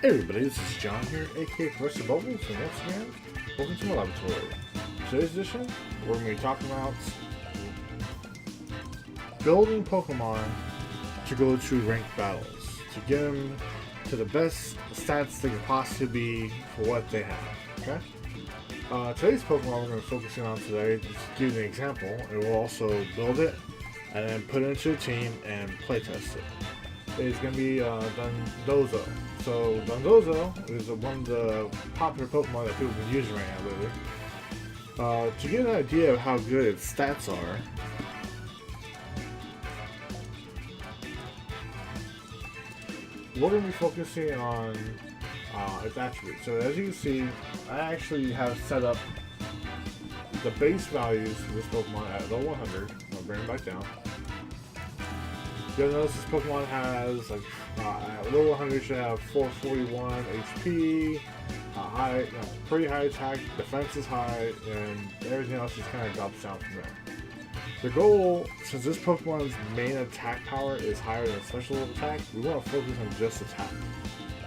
Hey everybody, this is John here, aka Professor Bubbles, and once again, welcome to my laboratory. Today's edition, we're going to be talking about building Pokemon to go to ranked battles, to get them to the best stats they could possibly be for what they have, okay? Today's Pokemon we're going to focus in on today, just to give you an example, and we'll also build it, and then put it into a team and playtest it. It's going to be Dondozo. So Dondozo is one of the popular Pokemon that people have been using right now lately. To get an idea of how good its stats are, we're going to be focusing on its attributes. So as you can see, I actually have set up the base values for this Pokemon at level 100. I'll bring it back down. You'll notice this Pokemon has, like, at level 100 should have 441 HP, pretty high attack, defense is high, and everything else just kind of drops down from there. The goal, since this Pokemon's main attack power is higher than special attack, we want to focus on just attack.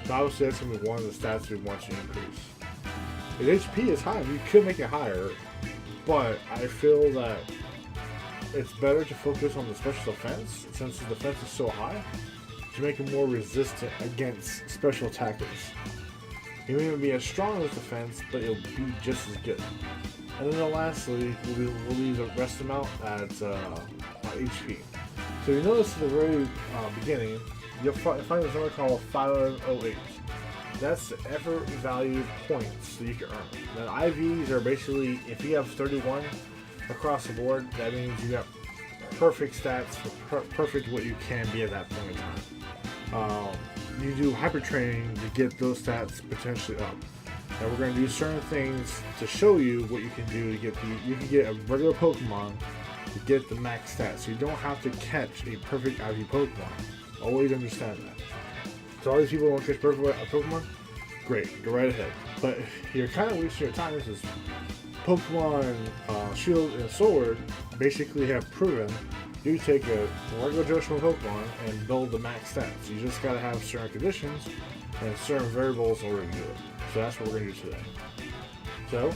So obviously that's going to be one of the stats we want to increase. If HP is high, you could make it higher, but I feel that it's better to focus on the special defense, since the defense is so high, to make it more resistant against special attackers. It may not be as strong as defense, but it'll be just as good. And then lastly, we'll leave the rest of them out at HP. So you notice at the very beginning, you'll find this number called 508. That's the effort value points that you can earn. Now IVs are basically, if you have 31 across the board, that means you got perfect stats for perfect what you can be at that point in time. You do hyper training to get those stats potentially up. Now we're going to do certain things to show you what you can do to get you can get a regular Pokemon to get the max stats. So you don't have to catch a perfect IV Pokemon. Always understand that. So all these people want to catch perfect Pokemon, great, go right ahead. But you're kind of wasting your time. This is Pokemon Shield and Sword basically have proven you take a regular Joe Pokemon and build the max stats. You just gotta have certain conditions and certain variables in order to do it. So that's what we're gonna do today. So,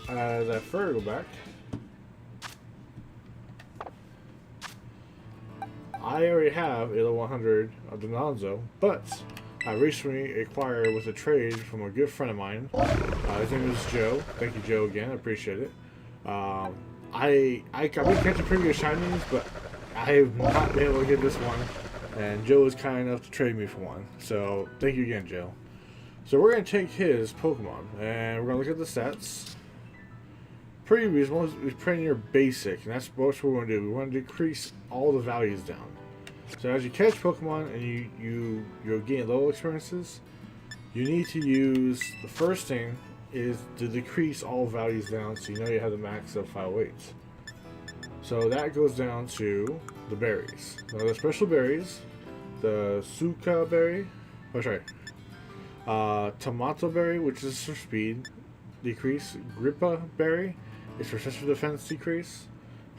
as I further go back, I already have a level 100 of Dondozo, but I recently acquired with a trade from a good friend of mine. His name is Joe. Thank you, Joe, again. I appreciate it. I've been catching pretty good shinies, but I have not been able to get this one. And Joe was kind enough to trade me for one. So thank you again, Joe. So we're going to take his Pokemon, and we're going to look at the stats. Pretty reasonable. It's pretty near basic, and that's what we want to do. We want to decrease all the values down. So as you catch Pokemon and you're getting level experiences, you need to use, the first thing is to decrease all values down so you know you have the max of 508. So that goes down to the berries. Now the special berries, the Suka berry, Tomato berry, which is for speed decrease, Grippa berry is for special defense decrease,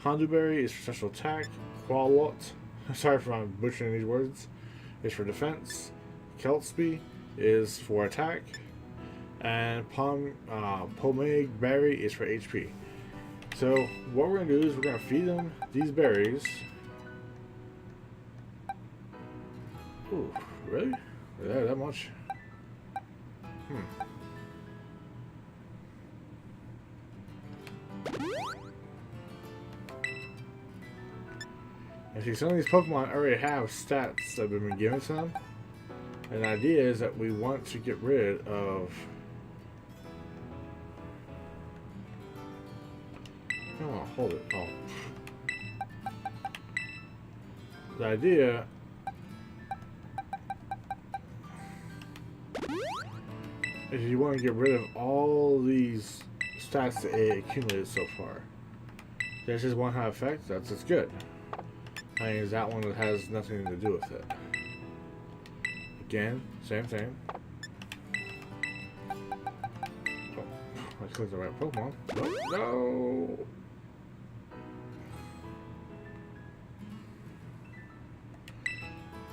Hondu berry is for special attack, Qualot, sorry if I'm butchering these words, is for defense, Keltsby is for attack, and Pomeg berry is for HP. So what we're going to do is we're going to feed them these berries. Ooh, really? That much? And see, some of these Pokemon already have stats that have been given to them. And the idea is that we want to get rid of... Oh, hold it. Oh. The idea is you want to get rid of all these stats that it accumulated so far. There's just one high effect, that's good. I mean, that one that has nothing to do with it. Again, same thing. Oh, I clicked the right Pokemon. No!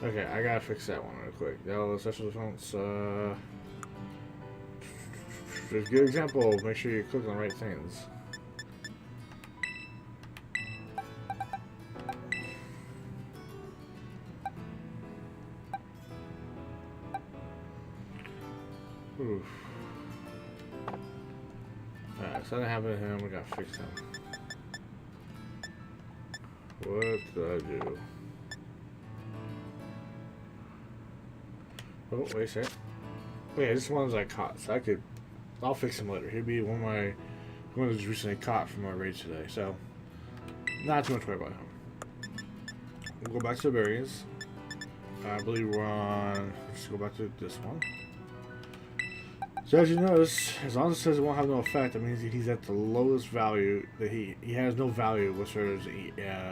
Okay, I gotta fix that one real quick. That was special defense. Just a good example. Make sure you click on the right things. Oof. Alright, something happened to him. We gotta fix him. What did I do? Oh, wait a second. Wait, this one's I caught, so I'll fix him later. He'll be one that was recently caught from my raid today, so not too much worry about him. We'll go back to the berries. I believe we're on. Let's go back to this one. So as you notice, as long as it says it won't have no effect, that means he's at the lowest value. That he has no value, which says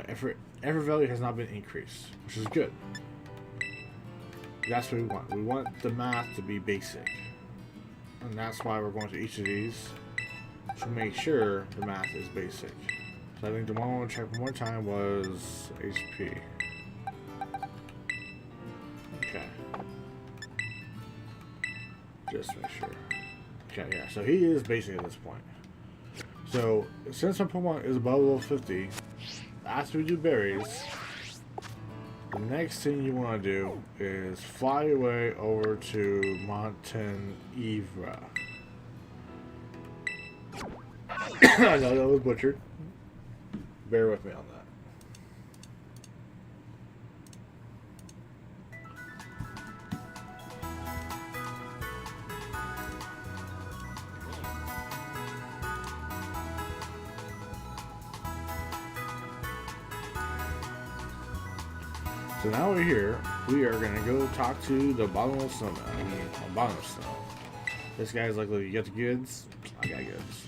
effort value has not been increased, which is good. That's what we want. We want the math to be basic, and that's why we're going to each of these to make sure the math is basic. So I think the one I want to check one more time was HP. Okay. Just make sure. Okay, yeah, so he is basic at this point. So, since our Pokemon is above level 50, after we do berries, the next thing you want to do is fly away over to Montenevra. I know that was butchered. Bear with me on that. So now we're here. We are gonna go talk to the bottomless snowman. Bottomless snow. This guy's like, you got the goods? I got goods.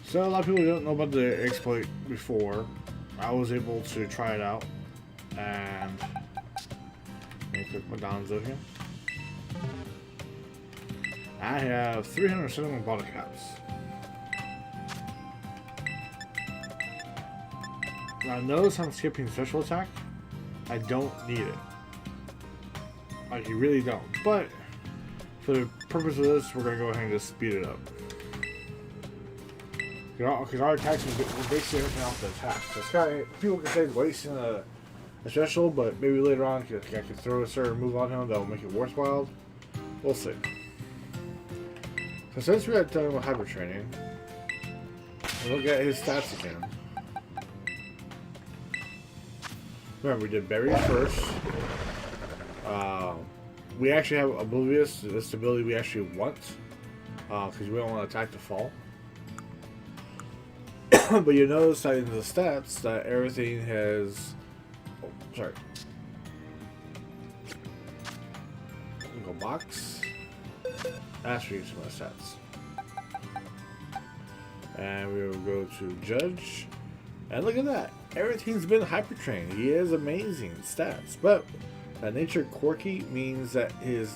So a lot of people don't know about the exploit before. I was able to try it out, and let me click my Donzo here. I have 371 bottle caps. Now notice I'm skipping special attack. I don't need it. Like, you really don't. But for the purpose of this, we're gonna go ahead and just speed it up. Because our attacks are basically everything off the attack. So it's kind of, people can say it's wasting a special, but maybe later on I could throw a certain move on him that will make it worthwhile. We'll see. So since we got done with hyper training, we'll look at his stats again. Remember, we did berries first. We actually have Oblivious, this ability we actually want, because we don't want to attack to fall. But you notice that in the stats that everything has. Oh, sorry. Go box. That's for using my stats. And we will go to Judge. And look at that. Everything's been hyper trained. He has amazing stats. But that nature quirky means that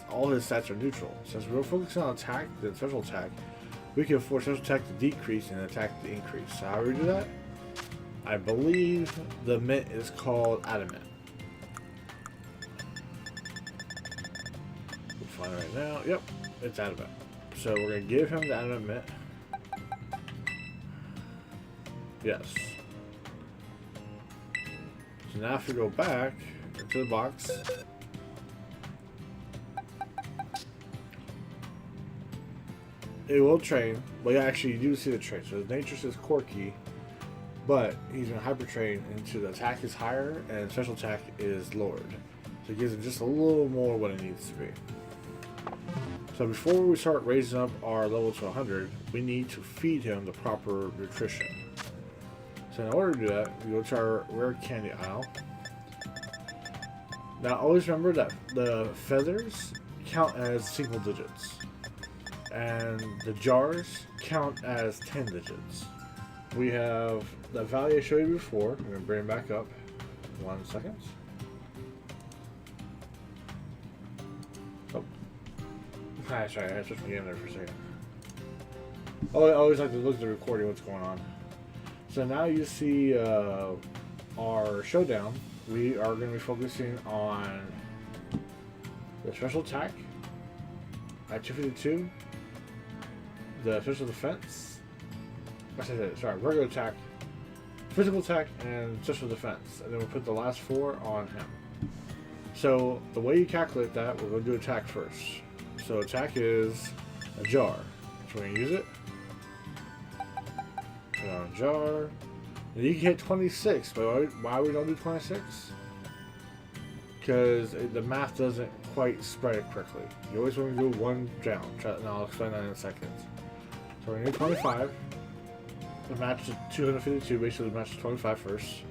all his stats are neutral. Since we're focusing on attack, the special attack, we can force special attack to decrease and attack to increase. So how do we do that? I believe the mint is called Adamant. We'll find it right now. Yep, it's Adamant. So we're going to give him the Adamant mint. Yes. So now if we go back into the box, it will train, but actually you do see the train. So his nature says quirky, but he's going to hyper train into the attack is higher and special attack is lowered. So it gives him just a little more what it needs to be. So before we start raising up our level to 100, we need to feed him the proper nutrition. So in order to do that, we go to our rare candy aisle. Now always remember that the feathers count as single digits, and the jars count as 10 digits. We have the value I showed you before. I'm going to bring it back up. 1 second. Oh. Sorry, I switched my game there for a second. Oh, I always like to look at the recording, what's going on. So now you see our showdown. we are going to be focusing on the special attack at 252, the special defense, regular attack, physical attack, and special defense, and then we'll put the last 4 on him. So the way you calculate that, we're going to do attack first. So attack is a jar. So we're going to use it. Put it on a jar. And you can hit 26, but why we don't do 26? Because the math doesn't quite spread it quickly. You always want to do one down, and I'll explain that in a second. So we're going to do 25. The match is 252, basically the match is 25 first.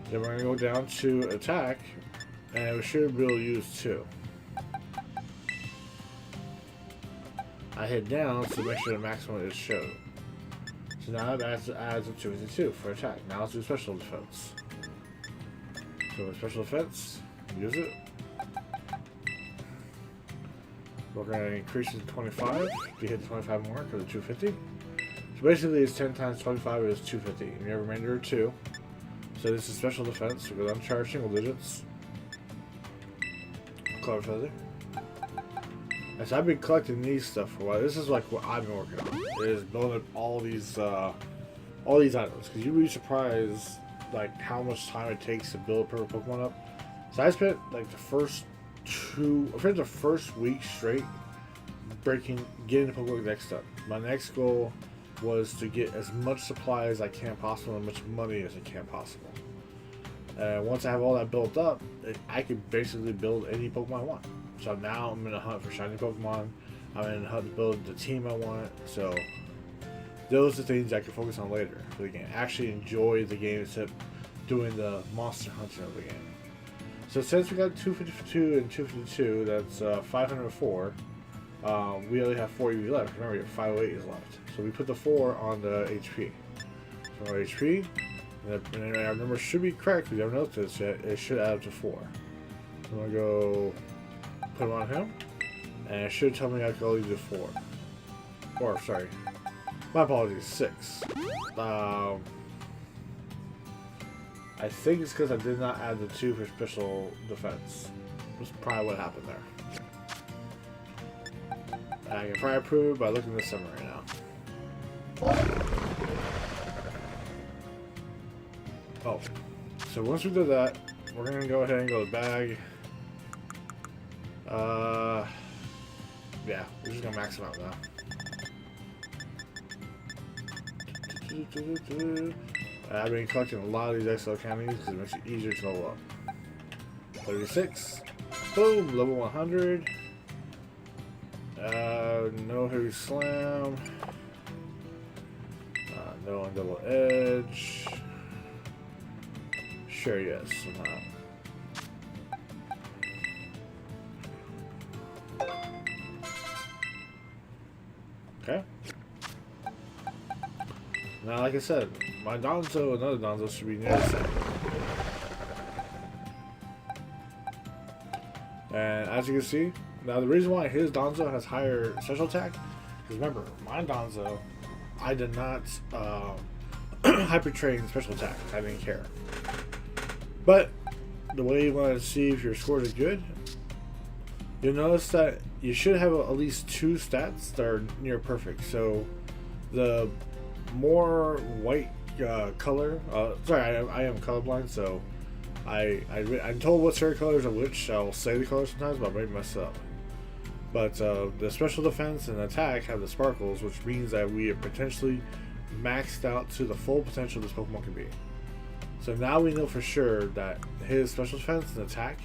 Then we're going to go down to attack, and we should be able to use 2. I hit down to make sure the maximum is showed. So now that adds up to 252 for attack. Now let's do special defense. So with special defense, use it. We're going to increase it to 25 to hit the 25 mark of the 250. So basically it's 10 times 25 is 250. And you have a remainder of 2. So this is special defense. So go down to charge single digits. Color feather. And so I've been collecting these stuff for a while. This is like what I've been working on. Is building up all these items. Because you'd be surprised like how much time it takes to build a perfect Pokemon up. So I spent like the first week straight getting the Pokemon Dex done. My next goal was to get as much supply as I can possible and as much money as I can possible. And once I have all that built up, I can basically build any Pokemon I want. So now I'm in a hunt for shiny Pokemon. I'm in a hunt to build the team I want. So those are things I can focus on later for the game. Actually enjoy the game instead of doing the monster hunting of the game. So since we got 252 and 252, that's 504. We only have 4 EV left. Remember, we have 508 is left. So we put the 4 on the HP. So our HP, and our number should be correct. We haven't noticed this yet. It should add up to 4. So I'm gonna go put them on him, and it should tell me I can only do 4. Or sorry, my apologies, 6. I think it's because I did not add the 2 for special defense. That's probably what happened there. And I can probably prove it by looking at the summary now. Oh, so once we do that, we're gonna go ahead and go to bag. Yeah, we're just gonna max them out now. I've been collecting a lot of these XL candies because it makes it easier to level up. 36. Boom, level 100. No heavy slam. No on double edge. Sure, yes, somehow. Okay. Now, like I said, my Donzo and other Donzo should be near the same. And as you can see, now the reason why his Donzo has higher special attack, because remember, my Donzo, I did not hyper train special attack. I didn't care. But the way you want to see if your scores are good, you'll notice that you should have at least 2 stats that are near perfect. So the more white color, sorry, I am colorblind, so I'm told what certain colors are which. I'll say the colors sometimes, but I might mess up. But the special defense and attack have the sparkles, which means that we are potentially maxed out to the full potential this Pokemon can be. So now we know for sure that his special defense and attack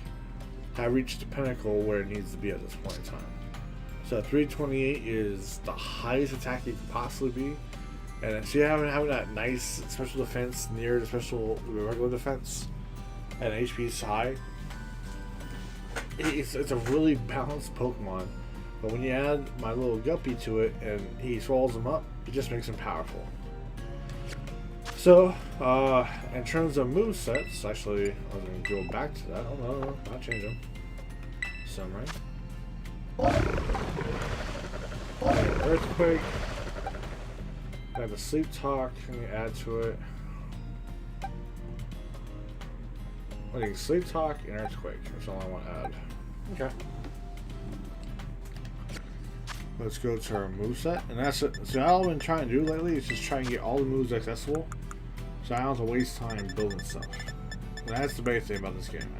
have reached the pinnacle where it needs to be at this point in time. So 328 is the highest attack it could possibly be. And so having that nice special defense near the regular defense, and HP is high. It's a really balanced Pokemon, but when you add my little Guppy to it and he swallows them up, it just makes him powerful. So, in terms of movesets, actually, I'm going to go back to that. Oh no, I'll change them. Summary. Earthquake. Got the Sleep Talk. Can you add to it? I think Sleep Talk and Earthquake. That's all I want to add. Okay. Let's go to our moveset. And that's it. So all I've been trying to do lately is just try and get all the moves accessible. So I don't have to waste time building stuff. And that's the best thing about this game.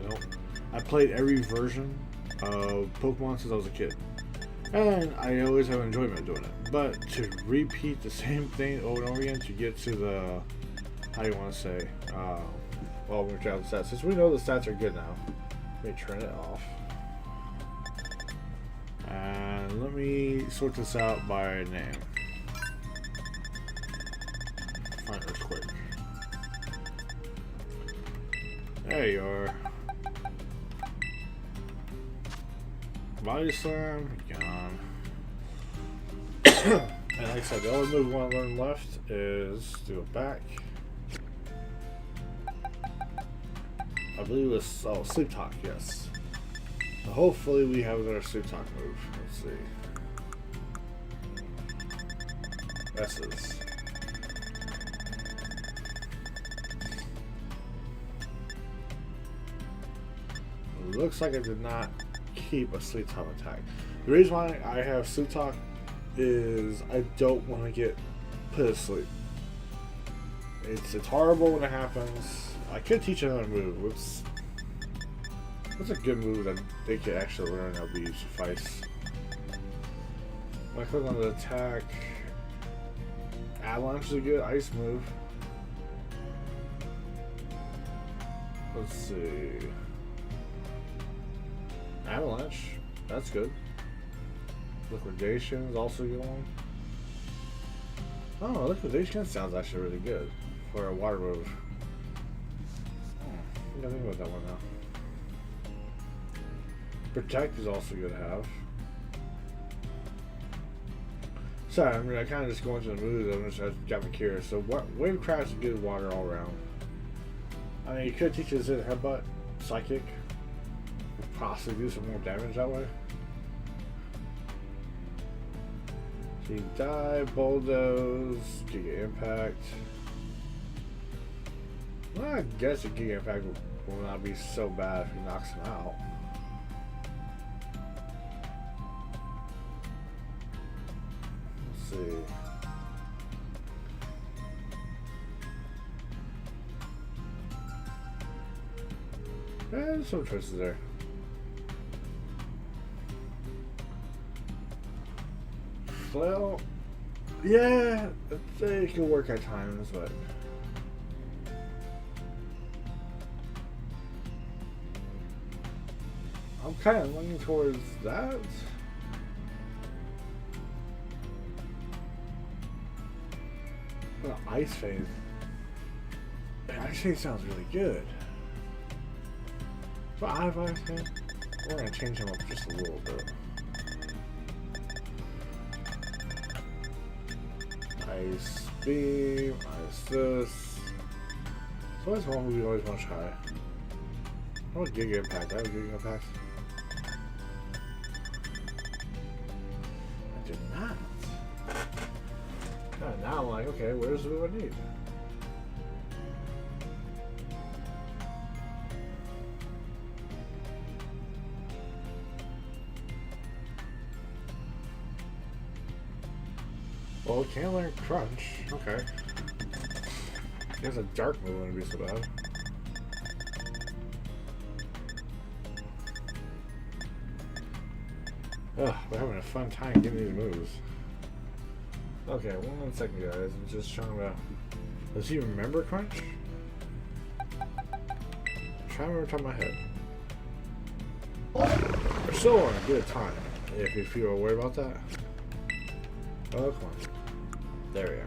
I played every version of Pokemon since I was a kid. And I always have enjoyment doing it. But to repeat the same thing over and over again to get to the, how do you want to say, well, we're trying the stats. Since we know the stats are good now, let me turn it off. And let me sort this out by name. Find Earthquake. There you are. Body Slam, gone. And like I said, the only move we want to learn left is do it back. I believe it was Sleep Talk, yes. So hopefully we have another Sleep Talk move. Let's see. S's. Looks like I did not keep a Sleep Talk attack. The reason why I have Sleep Talk is I don't want to get put to sleep. It's horrible when it happens. I could teach another move. What's a good move that they could actually learn that would be suffice? When I click on the attack, Avalanche is a good ice move. Let's see. Avalanche, that's good. Liquidation is also a good one. Oh, Liquidation sounds actually really good for a water move. I gotta think about that one now. Protect is also good to have. Sorry, I mean, I kind of just go into the moves and just got me curious. So, Wave Crash is good water all around. I mean, you could teach us a Headbutt, Psychic. Possibly do some more damage that way. So you dive, bulldoze, Giga Impact. Well, I guess a Giga Impact will not be so bad if he knocks him out. Let's see. There's some choices there. Well, yeah, it can work at times, but I'm kind of leaning towards that. Well, Ice Phase. Ice Phase sounds really good. But I have Ice Phase. We're gonna change him up just a little bit. Ice Beam, Ice this. So that's one we always want to try. I want Giga Impact. I have Giga Impact. I did not. Now I'm like, okay, where's the move I need? Well, it can learn Crunch. Okay. He has a dark move, wouldn't be so bad. Ugh, we're having a fun time getting these moves. Okay, 1 second, guys. I'm just trying to. Does he remember Crunch? I'm trying to remember top of my head. We're still on a good time. If you are worried about that. Oh, come on. There we go.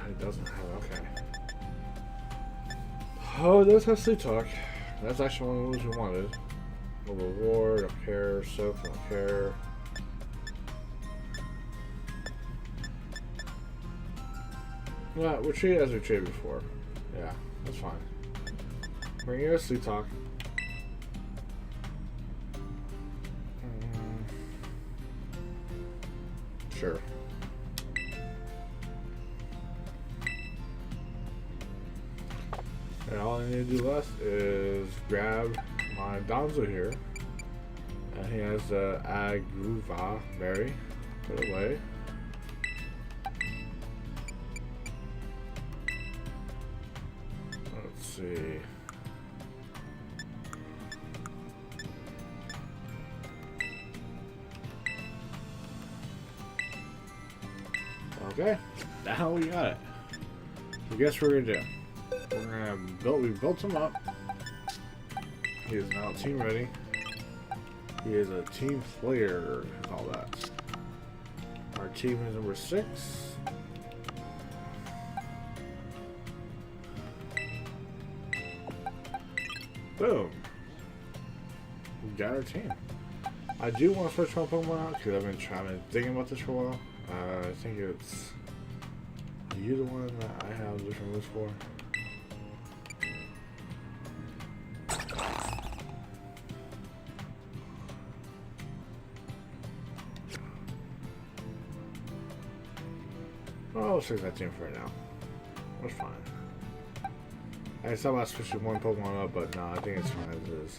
It doesn't have, okay. Oh, it does have Sleep Talk. That's actually one of the moves we wanted. No reward, don't care, soak, don't care. No, we'll treat it as we treated before. Yeah, that's fine. Bring your Sleep Talk. Sure. all I need to do left is grab my Donzo here. And he has the Agruva berry. Put it away. Let's see. Okay, now we got it. So guess what we're gonna do? We're gonna build. We built him up. He is now team ready. He is a team player. Call that. Our team is number 6. Boom. We got our team. I do want to switch my Pokemon out because I've been thinking about this for a while. I think it's. Are you the one that I have different moves for? Oh, I'll switch that team for right now. That's fine. I thought about switching one Pokemon up, but no, I think it's fine as it is.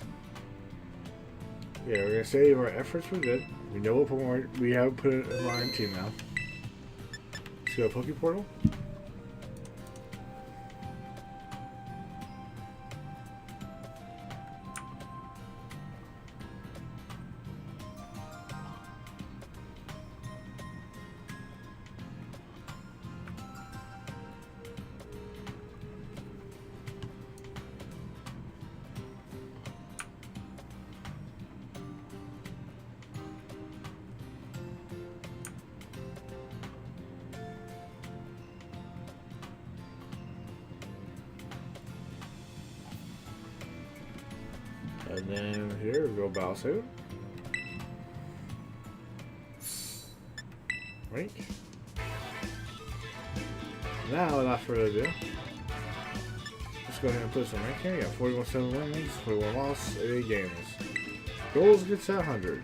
Yeah, we're gonna save our efforts for good. We know what Pokemon we have put it in our team now. Let's go Poke Portal. And then here we go Balsu. Wink. Now without further ado, let's go ahead and put some rank here. We got 41 wins, 41 loss, 88 games. Goals gets at 100.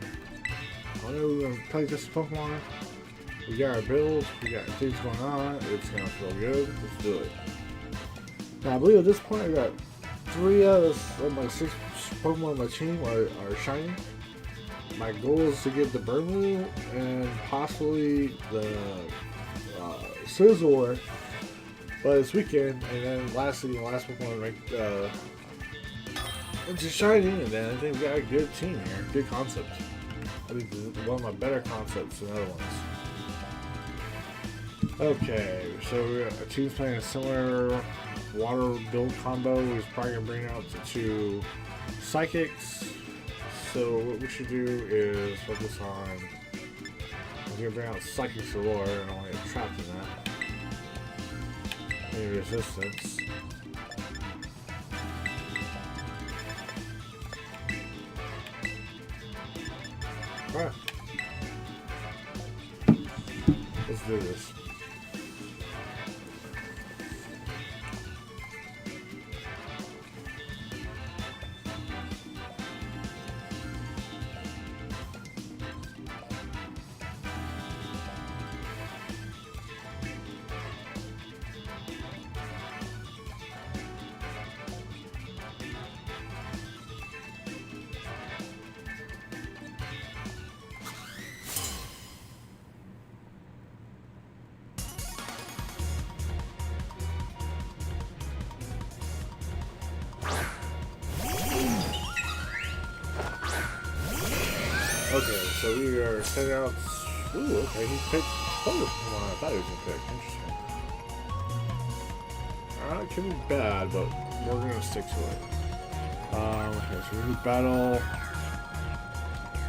I know we're gonna play this Pokemon. We got our builds, we got things going on, it's gonna feel good. Let's do it. Now I believe at this point I got 3 out of my 6 Pokemon on my team are shiny. My goal is to get the Burmoo and possibly the Scizor by this weekend, and then lastly, the last Pokemon ranked into shiny, and then I think we got a good team here, good concept. I think this is one of my better concepts than other ones. Okay, so our team's playing a similar water build combo. He's probably gonna bring out the 2 Psychics. So what we should do is focus on. I'm gonna bring out Psychic Galore and I want to get trapped in that. Any resistance. Alright. Let's do this. Okay, so we are setting out. Ooh, okay, he picked other Pokemon I thought he was gonna pick. Interesting. It can be bad, but we're gonna stick to it. Okay, so we do battle.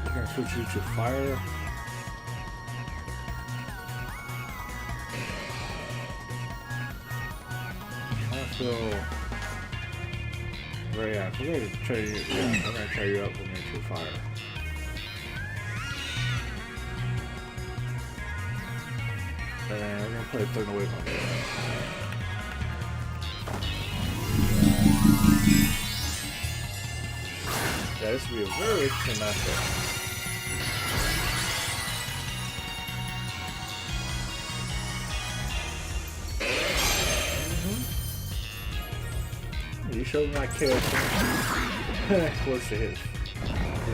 We're gonna switch you to fire. I feel. Right, yeah, we're gonna try you. Yeah, I'm gonna try you up. We're gonna do fire. And we're gonna play a third away from it. Yeah, this will be a very interesting matchup. You show him that KO. Of course it hit.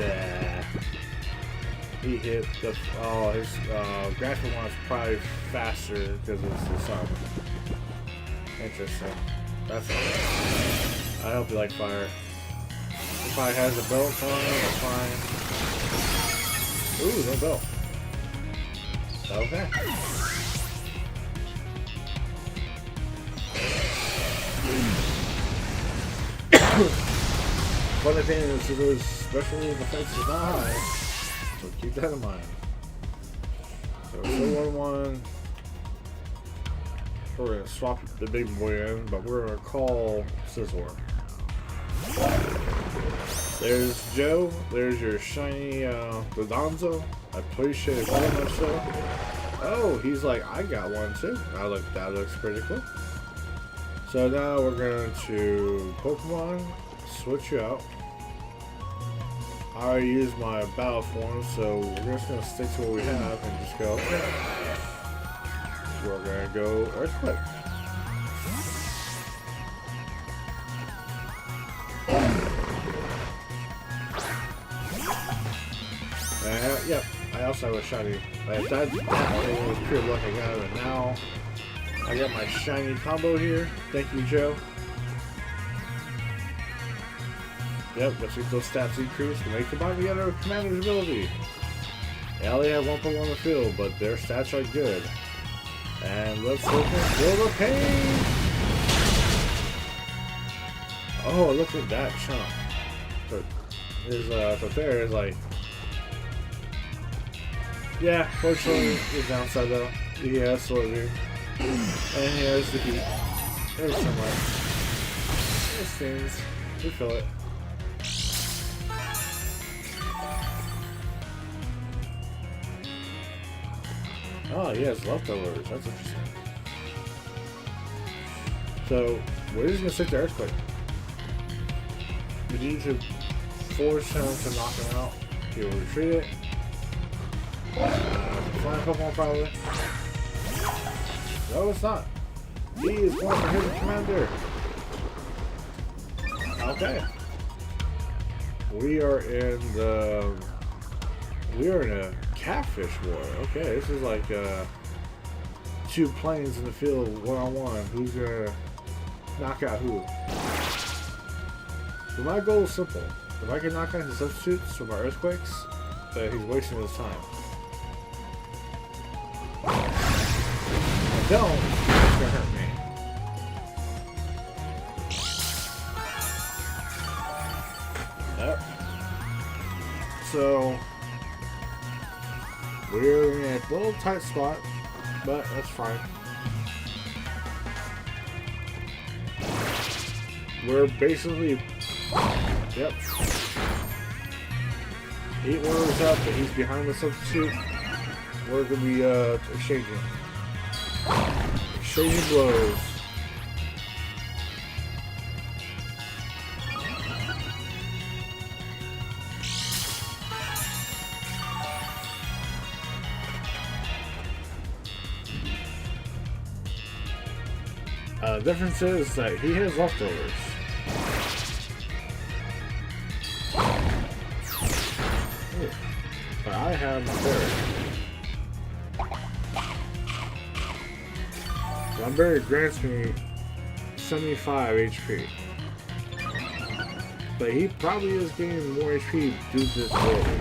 Yeah. He hit the. Oh, his graphic one is probably faster because it's the sun. Interesting. That's all. I hope you like fire. If I has a belt on it, that's fine. Ooh, no belt. Okay. Funny thing is, those special defense is not high, so keep that in mind. So 4-1-1. We're gonna swap the big boy in, but we're gonna call Sizzler. There's Joe. There's your shiny Dodonzo. I appreciate it very much so. Oh, he's like, I got one too. That looks pretty cool. So now we're going to Pokemon, switch you out. I already used my battle form, so we're just going to stick to what we have and just go, okay. We're going to go Earthquake. Yep, I also have a shiny. That thing was pure luck I got, and now I got my shiny combo here. Thank you, Joe. Yep, let's get those stats increased to make combine together with Commander's ability. They only have 1 on the field, but their stats are good. And let's look at Feel the Pain! Oh, look at that chunk. So his Totera is like, yeah, fortunately, the downside though, he has Soybean, and he has the heat. There's so much. It stings. We feel it. Oh, he has leftovers. That's interesting. So, we're just gonna stick to Earthquake. We need to force him to knock him out. He will retreat it. Flying Pokemon probably. No, it's not. He is going for his commander. Okay. We are in a catfish war. Okay, this is like 2 planes in the field, 1-on-1. Who's gonna knock out who? So my goal is simple. If I can knock out his substitutes for my Earthquakes, then he's wasting his time. If I don't, it's gonna hurt me. Yep. So we're in a little tight spot, but that's fine. We're basically, yep. 8 orders up, but he's behind the substitute. We're gonna be exchanging blows. The difference is that he has leftovers. But I have my berry. My berry grants me 75 HP. But he probably is getting more HP due to this ability.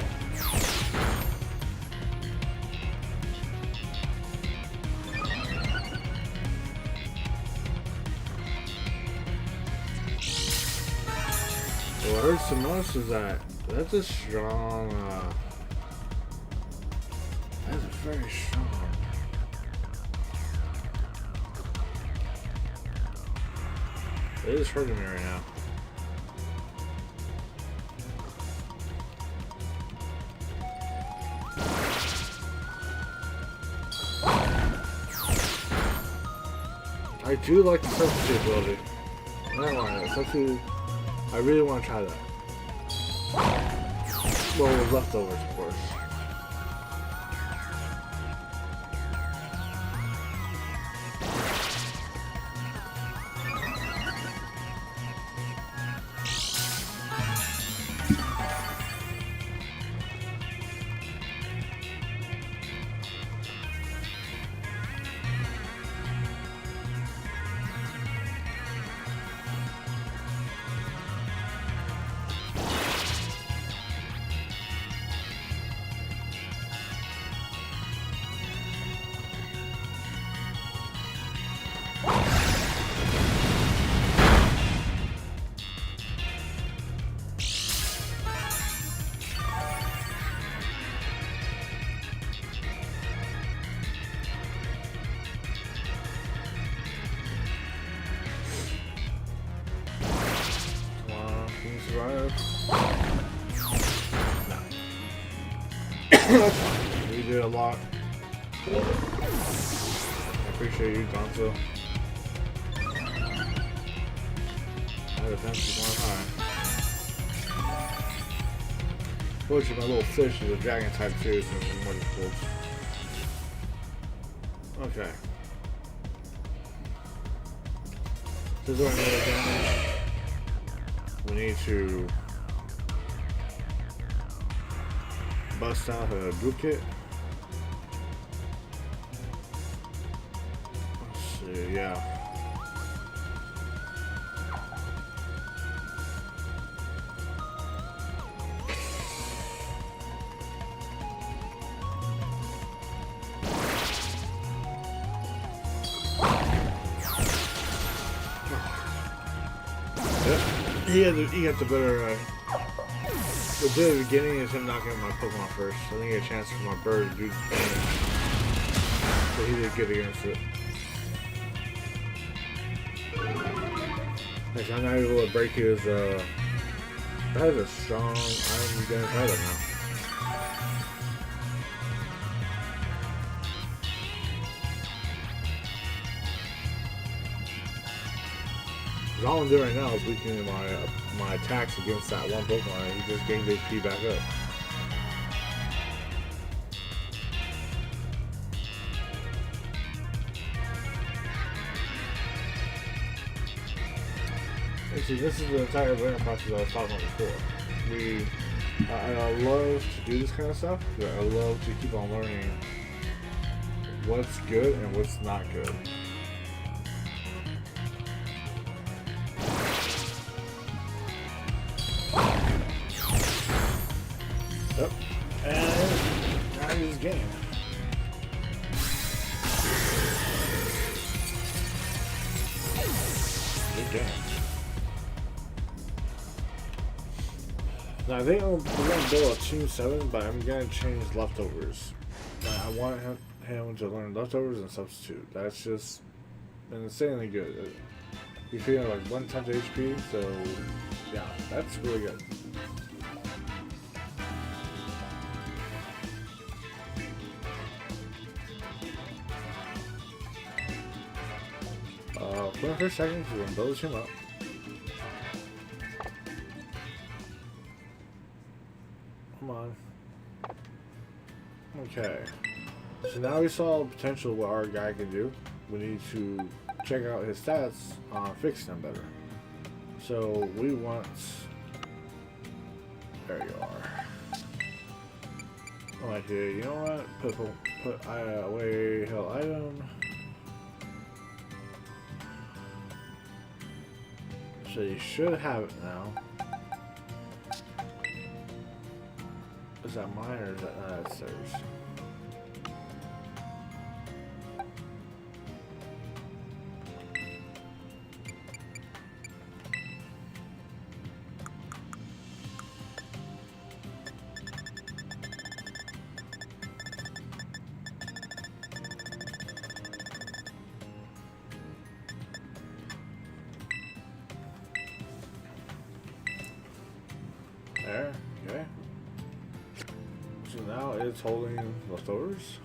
What hurts the most is that that's a strong, that's very strong. It is hurting me right now. I do like the substitute ability. I don't want it. Substitute. I really want to try that. Well, with leftovers, of course. That's fine. We did a lot. I appreciate you, Gonzo. My defense is on high. Fortunately, my little fish is a dragon type too, so it's more difficult. Okay. This is our another damage. We need to bust out a boot kit. Let's see, yeah. He got the better. The bit at the beginning is him knocking out my Pokemon first. I think he had a chance for my bird to do damage. So he did good against it. Like, I'm not able to break his. That is a strong iron gun title now. All I'm doing right now is weakening my attacks against that one Pokemon, and he just gained HP back up. Actually, this is the entire learning process I was talking about before. I love to do this kind of stuff, but I love to keep on learning what's good and what's not good. Yep. And now he's game. Good game. Now we're gonna build a Team 7, but I'm gonna change leftovers. I want him to learn leftovers and substitute. That's just insanely good. He's feeling like 1/10 HP, so yeah, that's really good. For a second, we're gonna build him up. Come on. Okay. So now we saw the potential of what our guy can do. We need to check out his stats on fixing them better. So we want. There you are. Okay, you know what? Put away hell item. So you should have it now. Is that mine or is that that's theirs? There, okay. So now it's holding leftovers.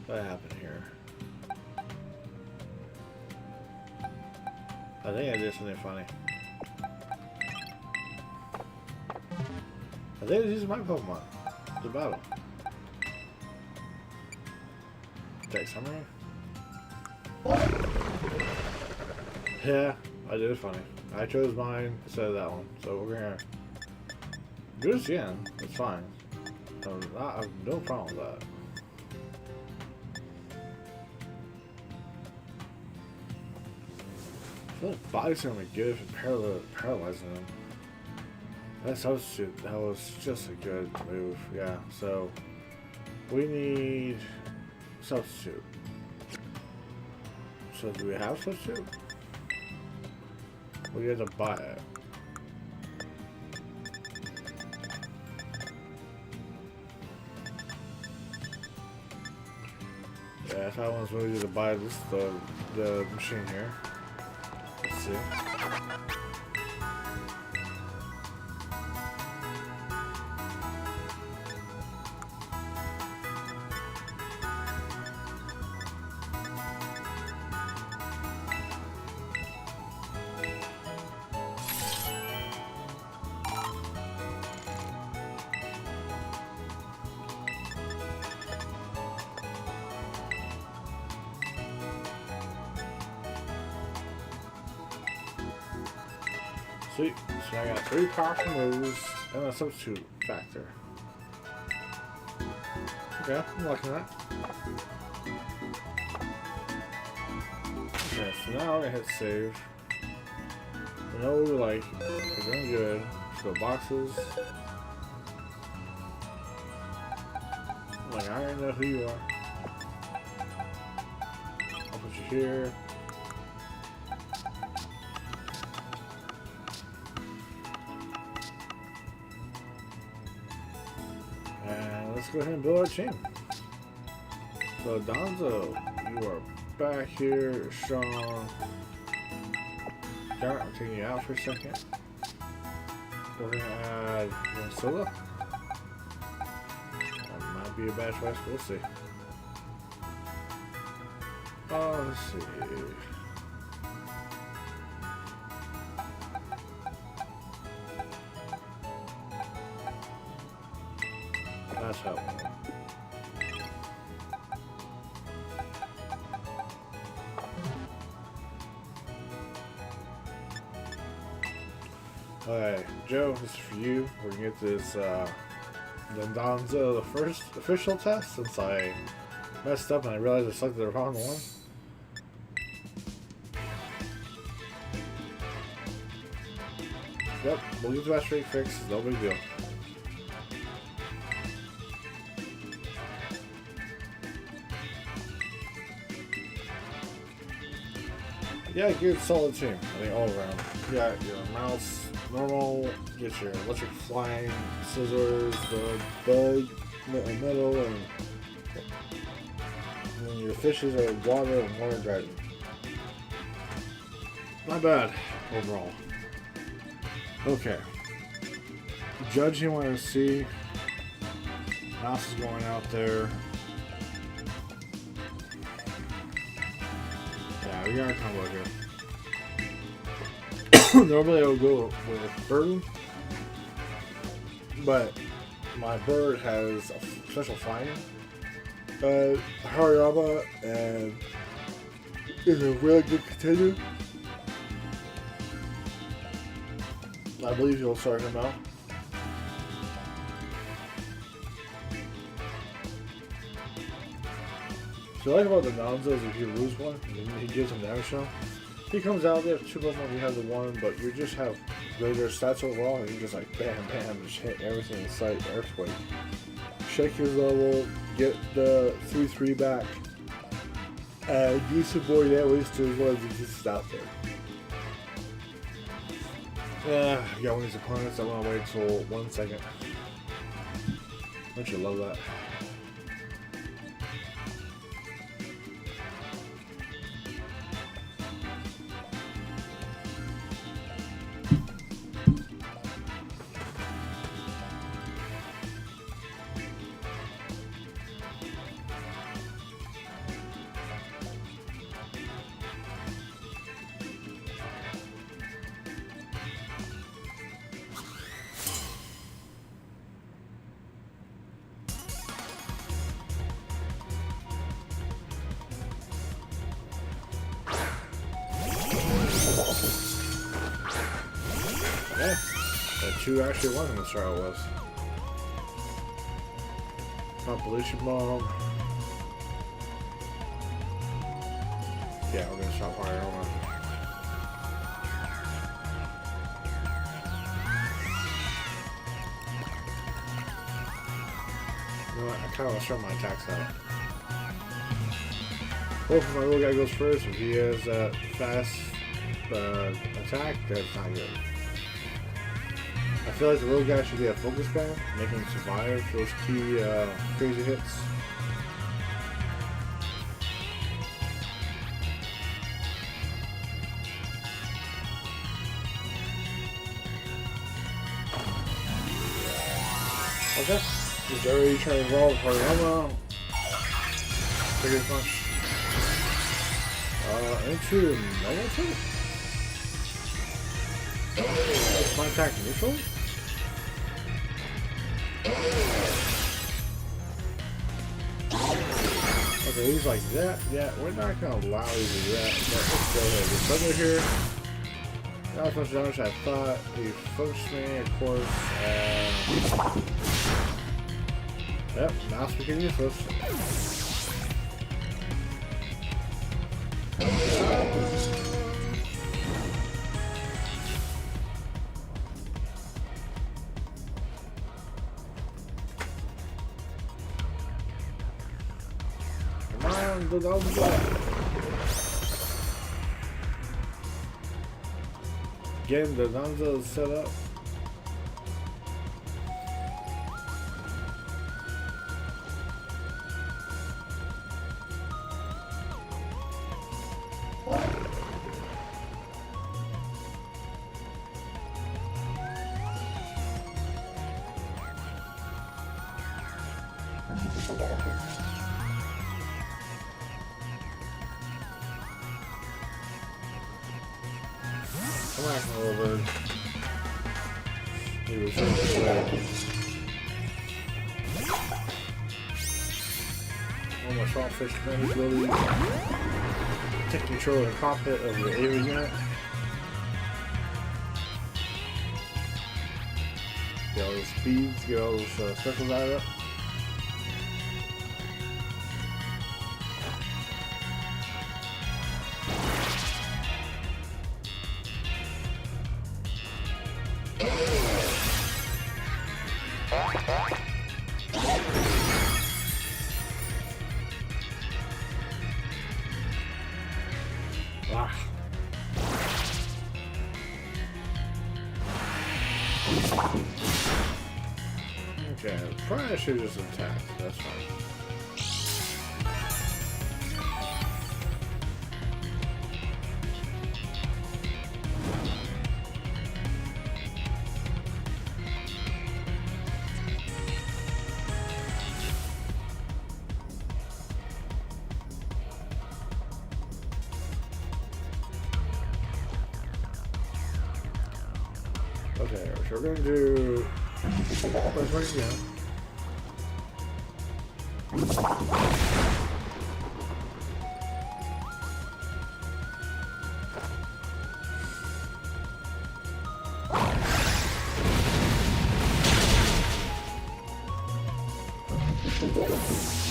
What happened here? I think I did something funny. I think this is my Pokemon. The battle. Deck summary? Yeah, I did it funny. I chose mine instead of that one, so we're gonna do this again. It's fine. I have no problem with that. I feel like body's gonna be good for paralyzing them. That substitute, that was just a good move, yeah. So, we need substitute. So, do we have substitute? We have to buy it. Yeah, if I was ready to buy this the machine here. Let's see. Sweet. So I got 3 powerful moves and a substitute factor. Okay, I'm liking that. Okay, so now we're gonna hit save. We know we're doing good. Let's go boxes. I already know who you are. I'll put you here. Let's go ahead and build our team. So Donzo, you are back here, you're strong. Alright, I'm taking you out for a second. We're gonna add Scylla. That might be a bad choice, but we'll see. Oh, let's see. That's helpful. Alright, Joe, this is for you. We're gonna get this Donzo, the first official test, since I messed up and I realized I selected the wrong one. Yep, we'll get that straight fix, no big deal. Yeah, good solid team, I think, all around. You got your mouse, normal, get your electric flying, scissors, the bug, metal, and your fishes are water and water dragon. Not bad, overall. Okay. Judge you want to see. Mouse is going out there. Yeah, we got a combo here. Normally I would go with bird, but my bird has a special flying. Hariyama and is a really good contender. I believe you'll start him out. So what I like about the Nonzo is if you lose one, he gives him damage now. He comes out, they have 2 Pokemon, you have the 1, but you just have greater stats overall, and you just like bam, bam, just hit everything in sight, earthquake. Shake his level, get the 3-3 back, and do some more damage to as well as exists out there. I got one of these opponents, I want to wait until 1 second. Don't you love that? Yeah, that 2 actually won in the start was. Population bomb. Yeah, we're gonna stop fire on. You know what? I kind of want to start my attacks out. Hopefully my little guy goes first. If he has a fast attack, that's not good. I feel like the little guy should be a focus guy, make him survive those key crazy hits. Okay. He's already trying to evolve Hariyama. Figure punch. Into Megaton? My attack neutral? Okay, he's like that. Yeah, we're not gonna allow you to do that. But let's go ahead. It's under here. Not as much damage as I thought. He focused me, of course. Yep, mouse became useless. Come on, go down the block. Getting the Danza set up. Come on, over. He was oh, my swamp fish man is really take control of the cockpit of the alien unit. Get all those speeds, get all those specials out of it. Ah. Okay, probably I should just attack. That's fine. Okay, so we're gonna do. Where's right again?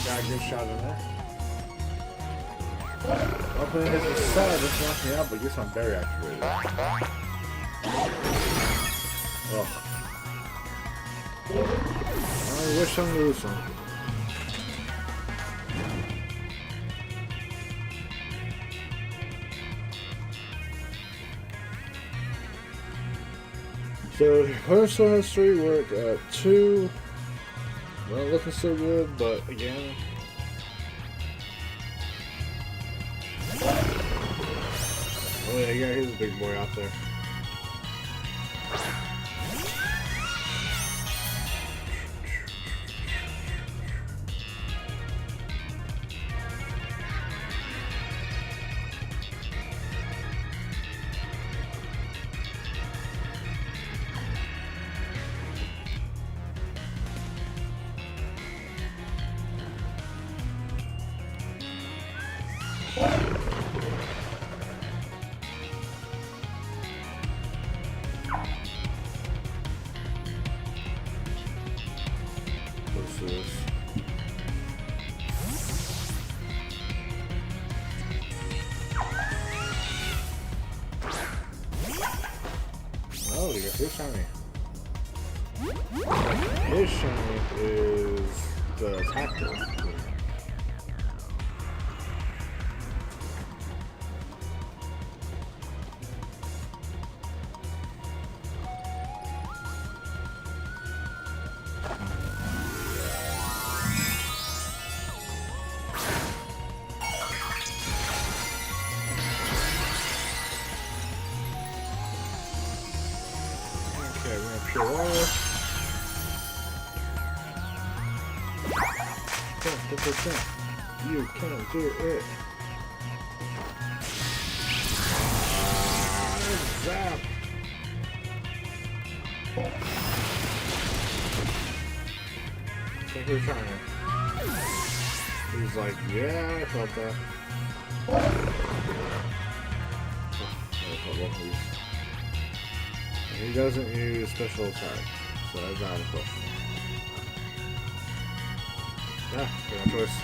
Got a good shot in there. Opening his side, this knocks me out, but gets my berry activated. Ugh. I wish I'm losing. So, personal history, we're at 2. Not looking so good, but again. Oh yeah, he's a big boy out there. What's this? Oh, you got his shiny. His shiny is the attacker. Okay, we're gonna pure water. 10%. You can do it. Zap. I think we're trying to. He's like, yeah, I felt that. He doesn't use special attack, so that's out of the question. Yeah, good choice.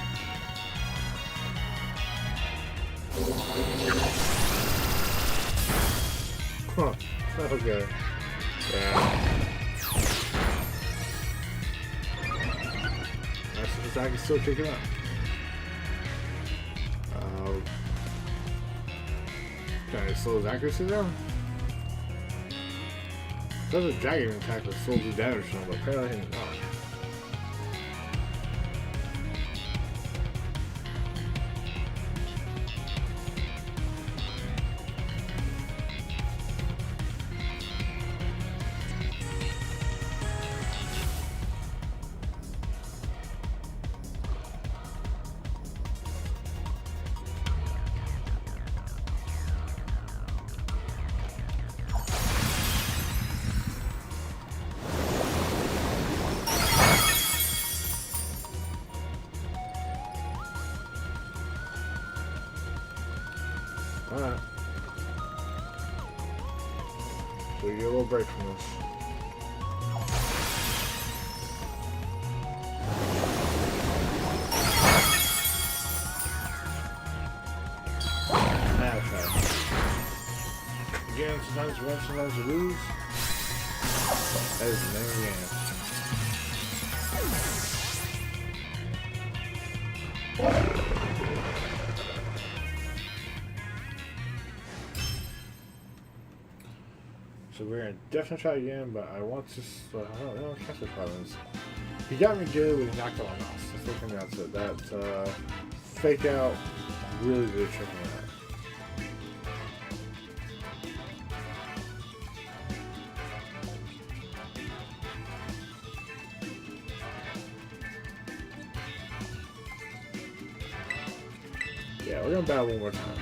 Huh, okay. Yeah. That's attack is still kicking up. Trying to slow his accuracy down. Does a dragon attack with slow do damage to him, but apparently not. Alright. So you get a little break from this. Again, sometimes you win, sometimes you lose. That is the name of the game. So we're gonna definitely try again, but I want to. I don't catch the problems. He got me good when he knocked out my mouse. That's what came out to it. That fake out really did trick me out. Yeah, we're gonna battle one more time.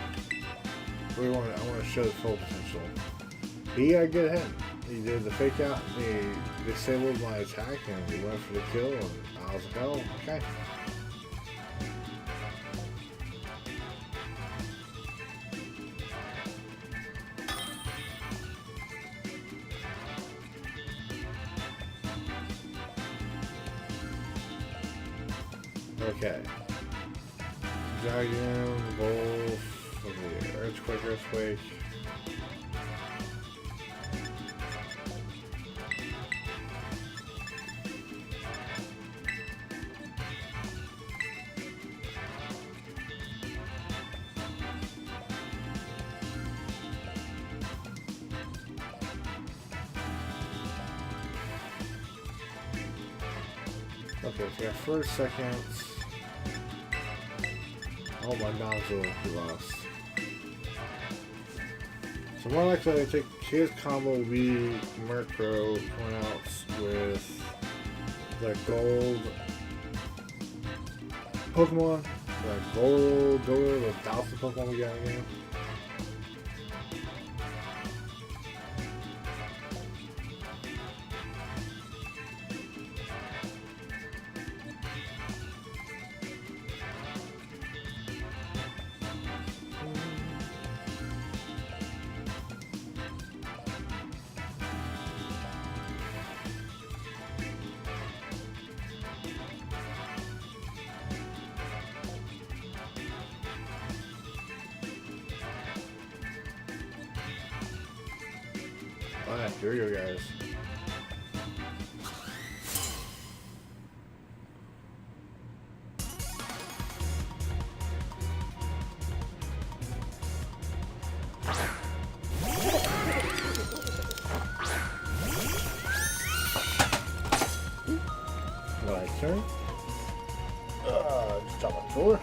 I want to show the full potential. He got a good hit. He did the fake out. He disabled my attack and he went for the kill. And I was like, oh, okay. Okay. Dragon, Wolf, Earthquake. Okay, so we got first, second. Oh, my nozzle he lost. So more likely I take his combo will be Murkrow going out with the gold Pokemon. The gold, the 1,000 Pokemon we got again. Alright, here we go, guys. Alright, turn. Just drop my shoulder.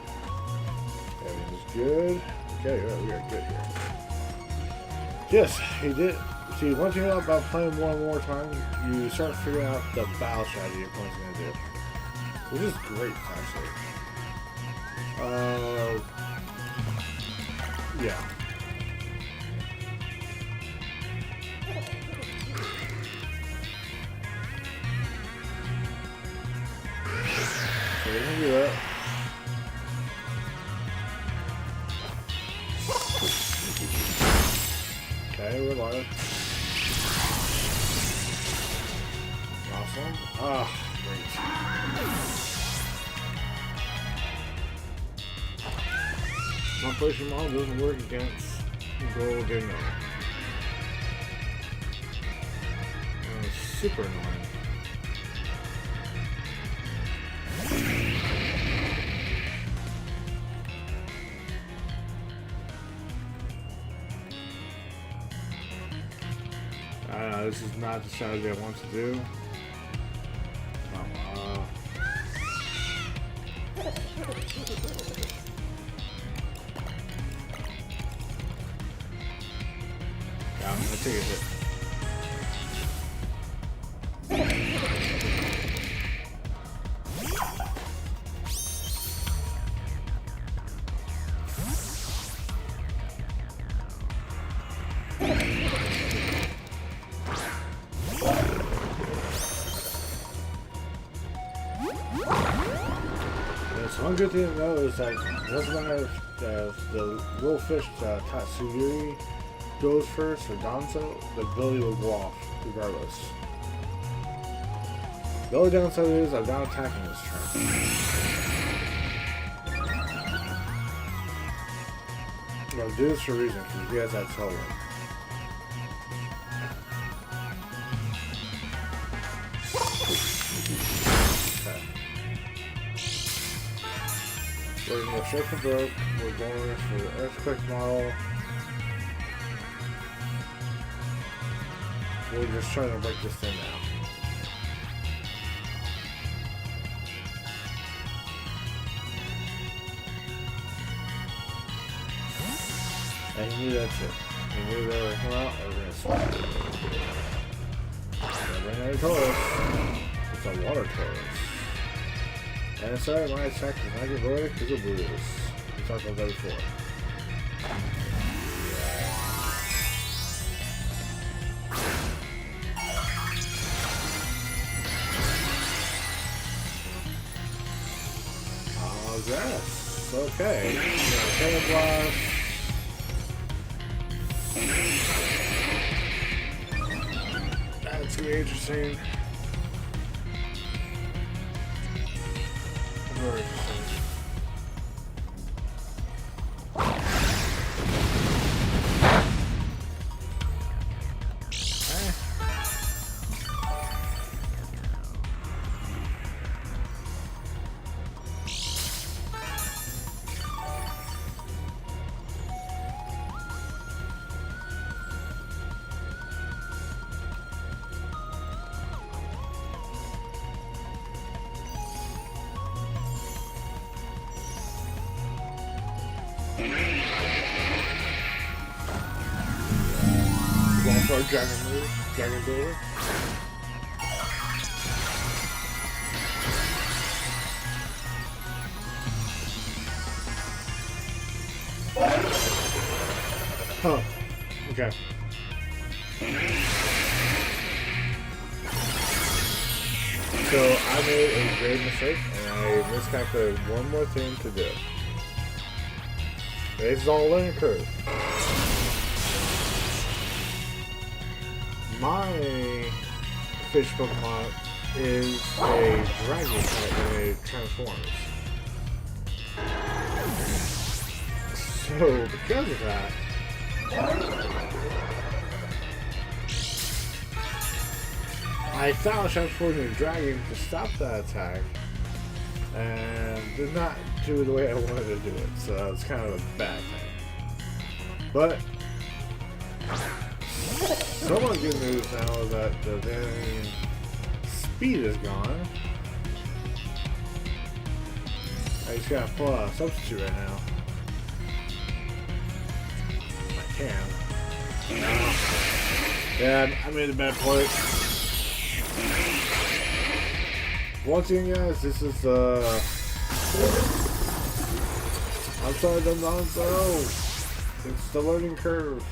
Everything's good. Okay, we are good here. Yes, he did. See, once you know about playing one more time, you start figuring out the battle strategy your opponent's going to do. which is great, actually. Yeah. So we can do that. Okay, we're alive. Awesome. Ah, great. Operation model doesn't work against gold getting over. Super annoying. This is not the strategy I want to do. Yeah, I'm gonna take a hit. So one good thing to know is that it doesn't matter if the little fish Tatsuyuri goes first or Danzo, the ability will go off regardless. The only downside is I'm not attacking this turn. I'll do this for a reason because he has that tailwind. We're going to go straight for broke. We're going for the earthquake model. We're just trying to break this thing now. And he knew that's it. He knew they were going to come out and we're going to swap. We're going to Taurus. It's a water Taurus. And sorry, my attack does not get voided because of blues. We talked about that before. Oh, yes. Okay. Cannon blast. That's gonna be interesting. Very interesting. Going for a dragon move, dragon builder. Huh. Okay. So I made a grave mistake and I miscalculated one more thing to do. This is all a learning curve. My fish Pokemon is a dragon type when it transforms. So because of that, I thought I was transforming a dragon to stop that attack and did not do it the way I wanted to do it, so it's kind of a bad thing. But somewhat good news now is that the damn speed is gone. I just gotta pull out a substitute right now. I can. Yeah, I made a bad play. Once again, guys, this is I'm sorry, the non-zero. It's the learning curve.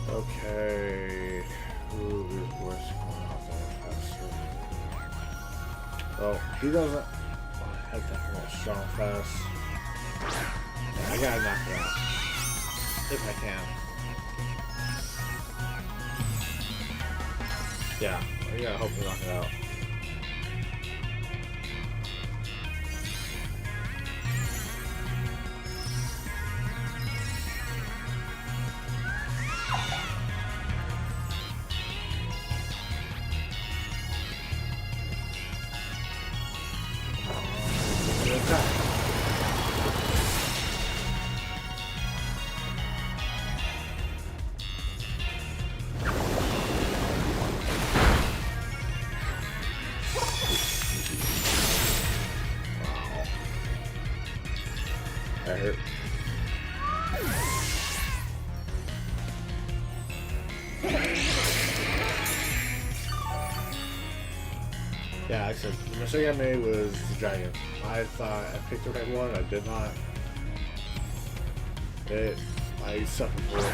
Okay. Ooh, where's going off there faster? Oh, he doesn't. Oh, I had that real strong fast. Yeah, I gotta knock it out. If I can. Yeah, I gotta hope to knock it out. That hurt. Yeah, like I said, the mistake I made was the dragon. I thought I picked the right one, I did not. I suffered for it.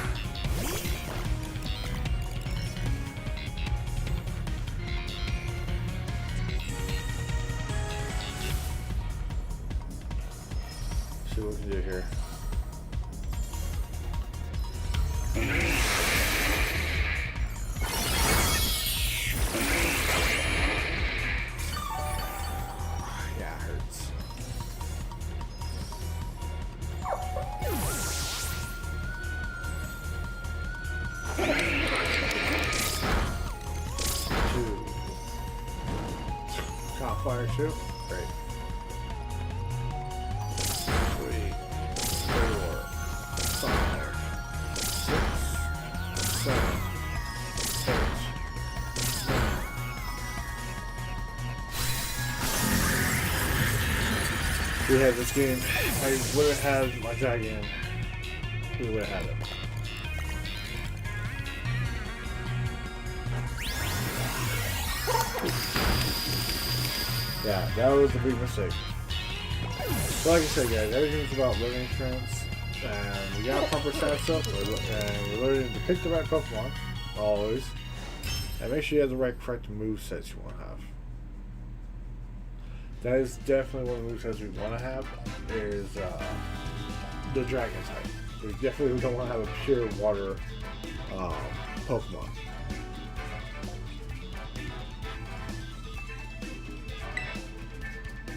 See what we can do here. Yeah, it hurts. Two. Top fire shoot. Great. 3, 4, 5, 6, 7, 8, 9. We had this game. I would have had my dragon. We would have had it. Yeah, that was a big mistake. So like I said, guys, everything's about learning experience, and we got proper stats up, and we're learning to pick the right Pokemon, always, and make sure you have the right correct movesets you want to have. That is definitely one of the movesets we want to have, is the Dragon type. We definitely don't want to have a pure water Pokemon.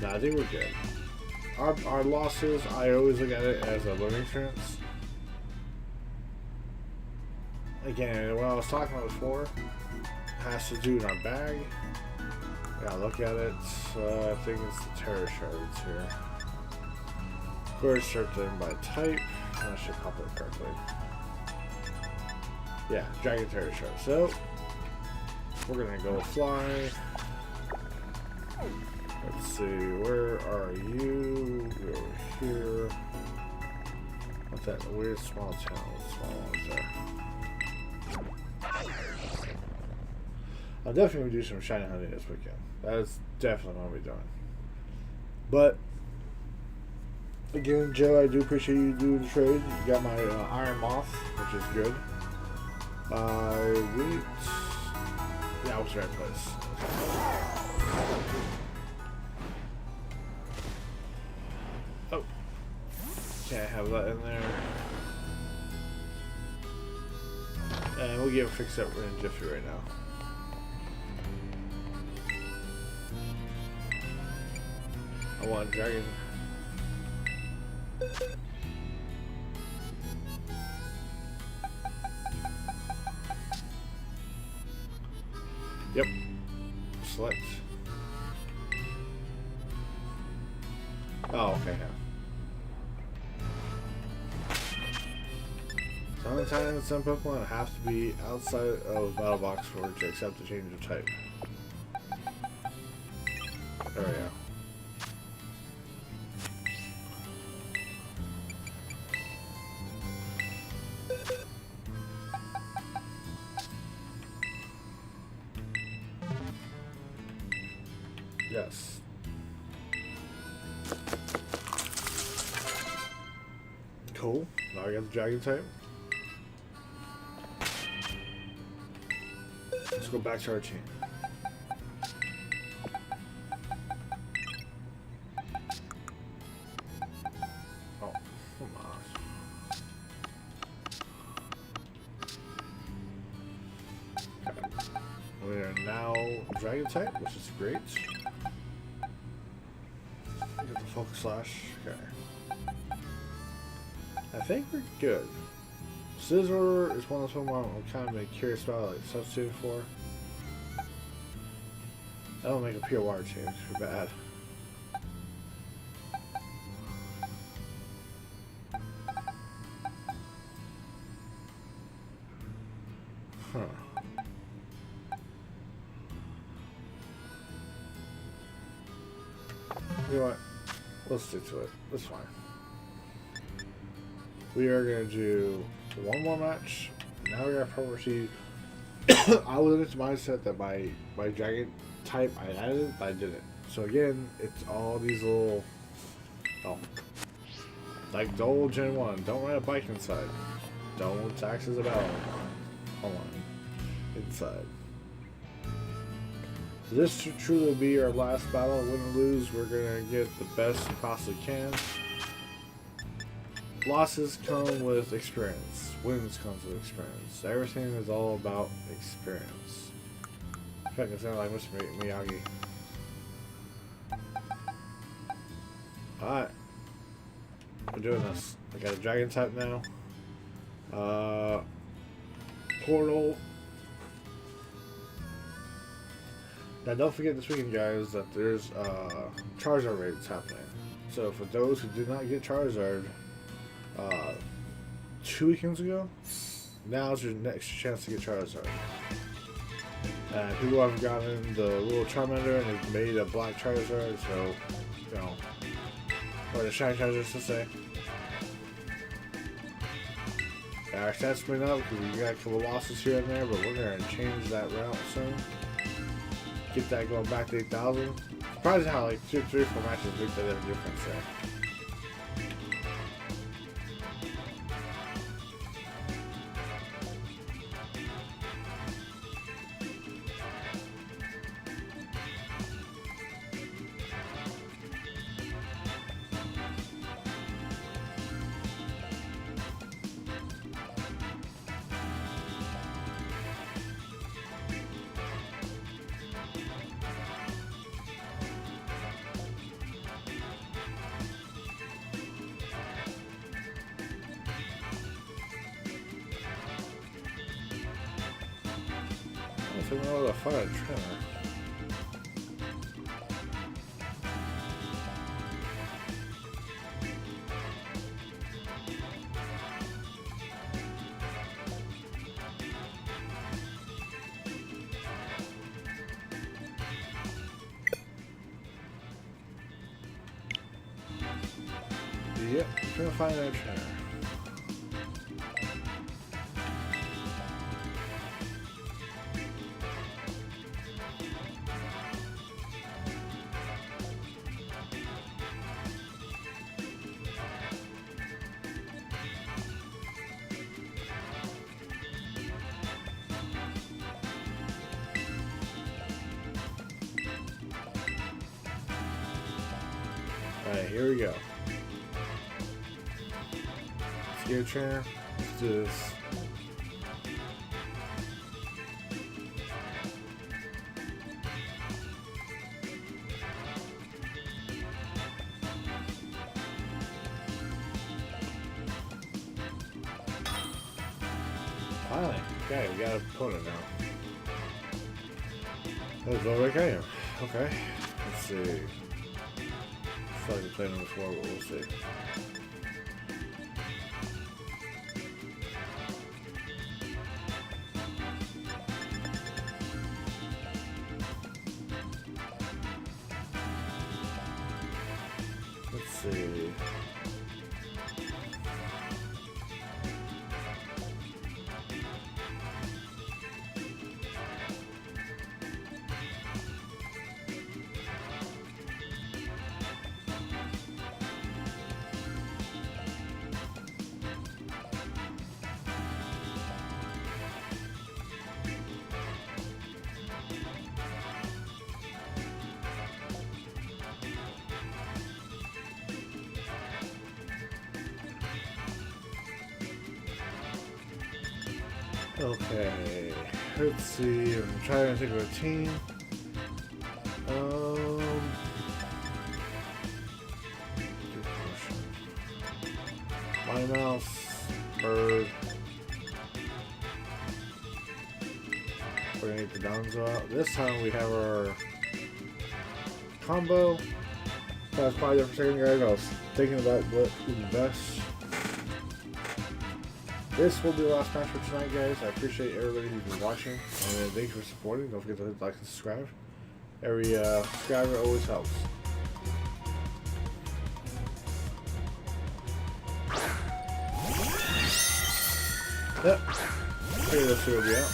No, I think we're good. Our losses, I always look at it as a learning experience. Again, what I was talking about before has to do in our bag. Yeah, look at it. I think it's the Terra Shards here. Go ahead, search them by type. I should pop it correctly. Yeah, Dragon Terra Shards. So we're gonna go fly. Let's see, where are you? Go here. What's that weird small town? Small ones there. I'll definitely do some shiny hunting this weekend. That's definitely what I'll be doing. But again, Joe, I do appreciate you doing the trade. You got my Iron Moth, which is good. Wheat. Yeah, I was the right place. Oh, can't have that in there. And we'll get it fixed up in Jiffy right now. I want dragon. Yep. Select. Oh, okay. Sometimes some Pokemon have to be outside of the battle box for it to accept the change of type. There we go. Yes. Cool. Now we got the dragon type. Let's go back to our team. Oh, come on. Okay. We are now dragon type, which is great. Get the focus slash. Okay. I think we're good. Scissor is one of them I'm kind of curious about, like substitute for. That'll make a pure water change. Too bad. Huh. You know what? Let's stick to it. That's fine. We are going to do one more match. Now we got property. I was in this mindset that my dragon type I added, but I didn't. So again, it's all these little, like the old Gen 1. Don't ride a bike inside. Don't taxes a battle online inside. So this should truly be our last battle. Win or lose, we're gonna get the best we possibly can. Losses come with experience. Wins comes with experience. Everything is all about experience. I feel like I sound like Mr. Miyagi. Alright. We're doing this. I got a dragon type now. Portal. Now don't forget this weekend, guys, that there's Charizard raids happening. So for those who did not get Charizard 2 weekends ago, now's your next chance to get Charizard. And people have gotten the little Charmander and have made a black Charizard, so, you know, or the shiny Charizard to say. Our stats went up because we got a couple losses here and there, but we're going to change that route soon. Get that going back to 8,000. Surprising how like 2, 3, 4 matches make that difference there. I don't know where to find a trainer. Yep, I'm gonna find that trainer. Alright, here we go. Let's get a trainer. Let's do this. Finally. Okay, we got an opponent now. That's all right, I am. Okay. Let's see. I feel like we played him before, but we'll see. Let's see. Okay, let's see. I'm trying to think of a team. My mouse, bird. We're gonna get the Donzo out. This time we have our combo. That's probably there for a second, guys. I was thinking about what would be best. This will be the last match for tonight, guys. I appreciate everybody who's been watching, and thank you for supporting. Don't forget to hit like and subscribe. Every subscriber always helps. Yep. Okay, let's see what we out.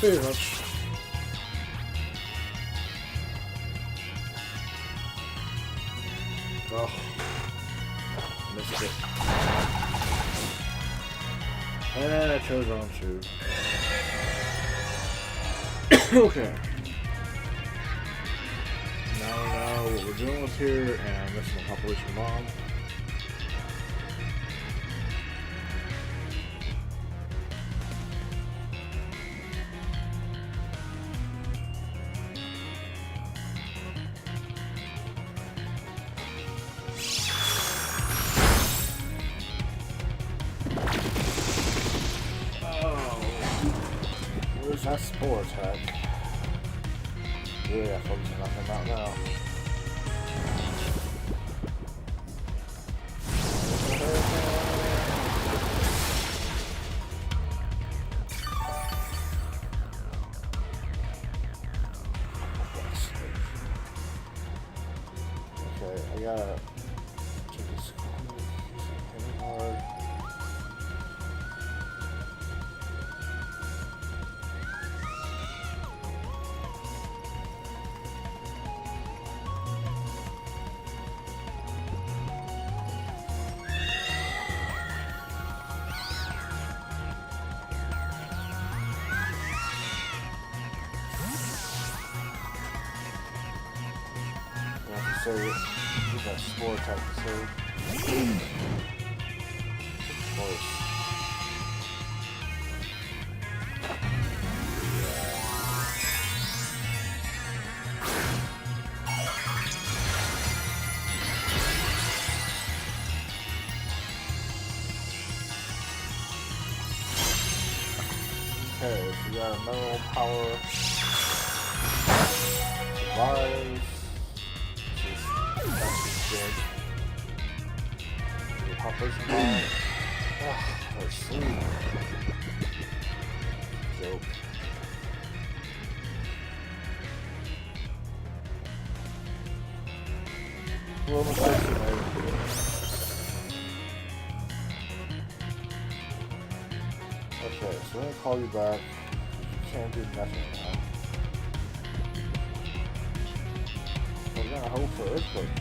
Pretty much. Oh, missed it. And I chose wrong too. Okay. Now we know what we're dealing with here, and this is a compilation bomb. That spore attack. Yeah, focus on nothing about now. Okay, I gotta take this hard. So, use that spore attack to save. Of course. Okay, so we got a mineral power. Survives. Good. Pop this ball. Oh, sleep. Joke. Well, the first okay, so I'm gonna call you back. You can't do nothing now. We're gonna hope for earthquake.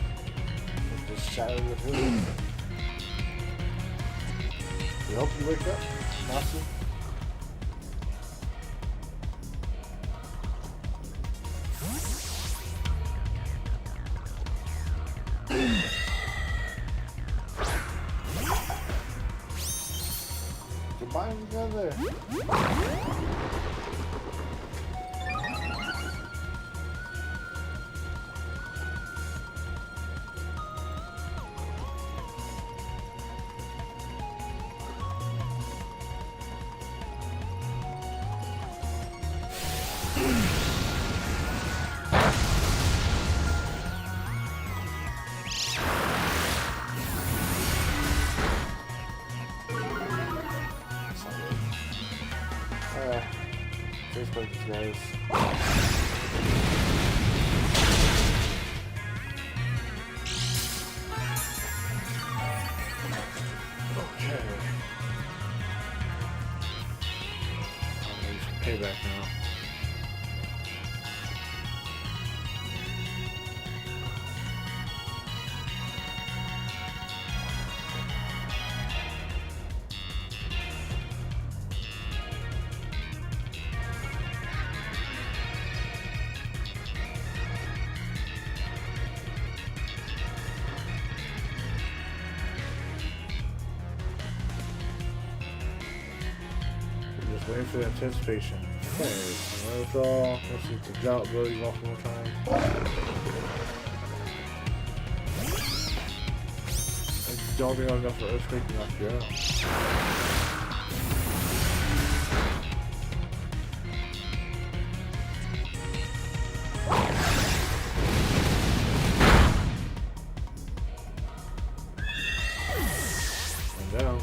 Just shatter the building. We hope you wake up, Master. Combine together. Facebook, guys. Payback now. Just waiting for the anticipation. Okay, that's all. Let's see the job ability off one more time. I don't think I'm enough for earthquake to knock you out. And down.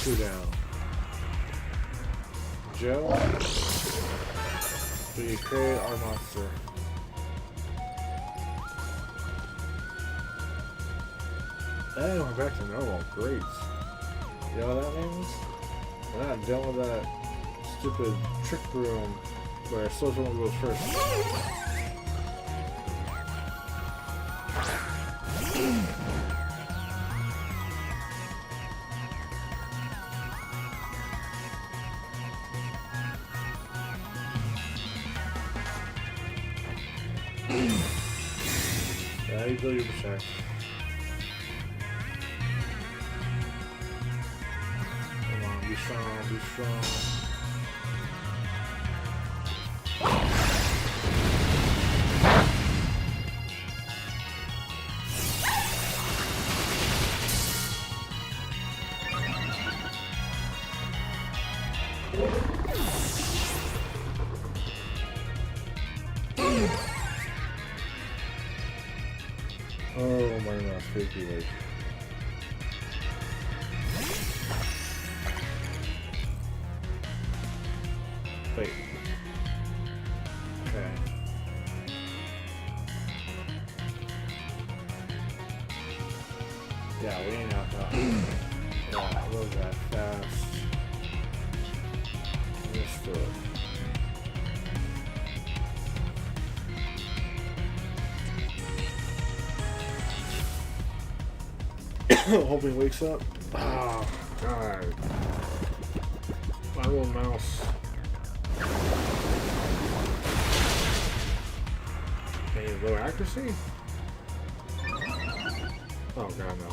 2 down. Joe. We create our monster. And we're back to normal. Great. You know what that means? We're not done with that stupid trick room where social one goes first. Yeah, you build your protect. Come on, be strong, be strong. Oh my gosh, creepy lake. Wait. Okay. Yeah, we ain't out that. Yeah, it was that fast. Let's do it. Hoping he wakes up. Oh, God. My little mouse. Any low accuracy? Oh, God, no.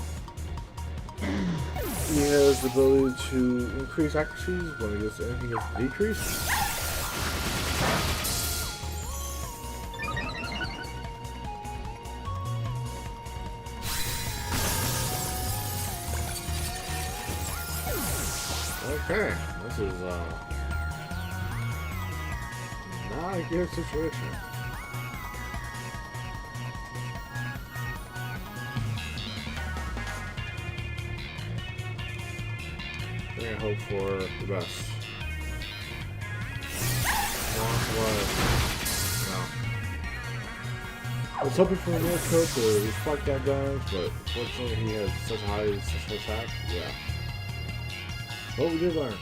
He has the ability to increase accuracies when he gets anything gets decreased. Okay, this is not a good situation. We're gonna hope for the best. No. I was hoping for a real coat to reflect that damage, but unfortunately he has such a high special attack. Yeah. But we did learn.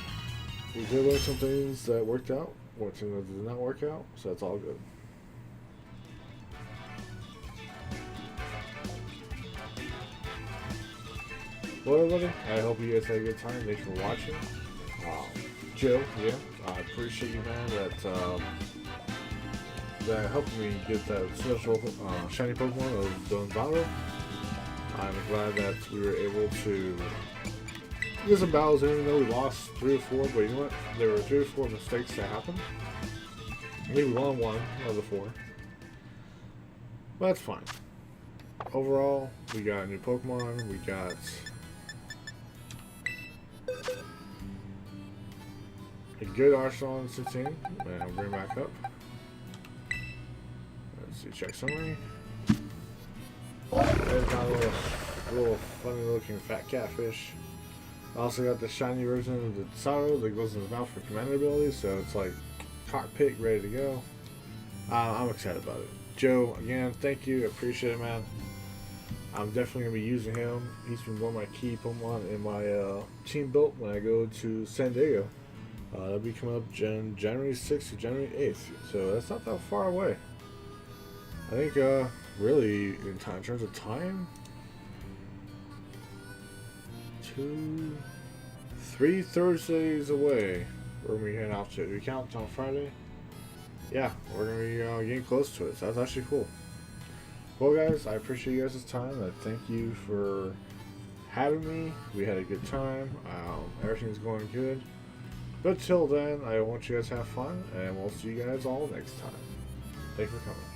We did learn some things that worked out, some things that did not work out, so that's all good. Well, everybody, I hope you guys had a good time. Thanks for watching. Joe, yeah, I appreciate you, man, that helped me get that special shiny Pokemon of Donzaro. I'm glad that we were able to get some battles in, even though we lost 3 or 4, but you know what? There were 3 or 4 mistakes that happened. Maybe we won 1 out of the 4. But that's fine. Overall, we got a new Pokemon, we got a good Arsenal in 16, and I'll bring it back up. Let's see, check summary. There's got a little funny looking fat catfish. I also got the shiny version of the Tsaro that goes in his mouth for commander abilities, so it's like cockpit ready to go. I'm excited about it. Joe, again, thank you. I appreciate it, man. I'm definitely going to be using him. He's been one of my key Pokemon in my team build when I go to San Diego. That'll be coming up January 6th to January 8th, so that's not that far away. I think, really, in terms of time, 3 Thursdays away. Where are we heading off to? Do we count on Friday? Yeah, we're going to be getting close to it, so that's actually cool. Well, guys, I appreciate you guys' time. I thank you for having me. We had a good time. Everything's going good. But till then, I want you guys to have fun, and we'll see you guys all next time. Thanks for coming.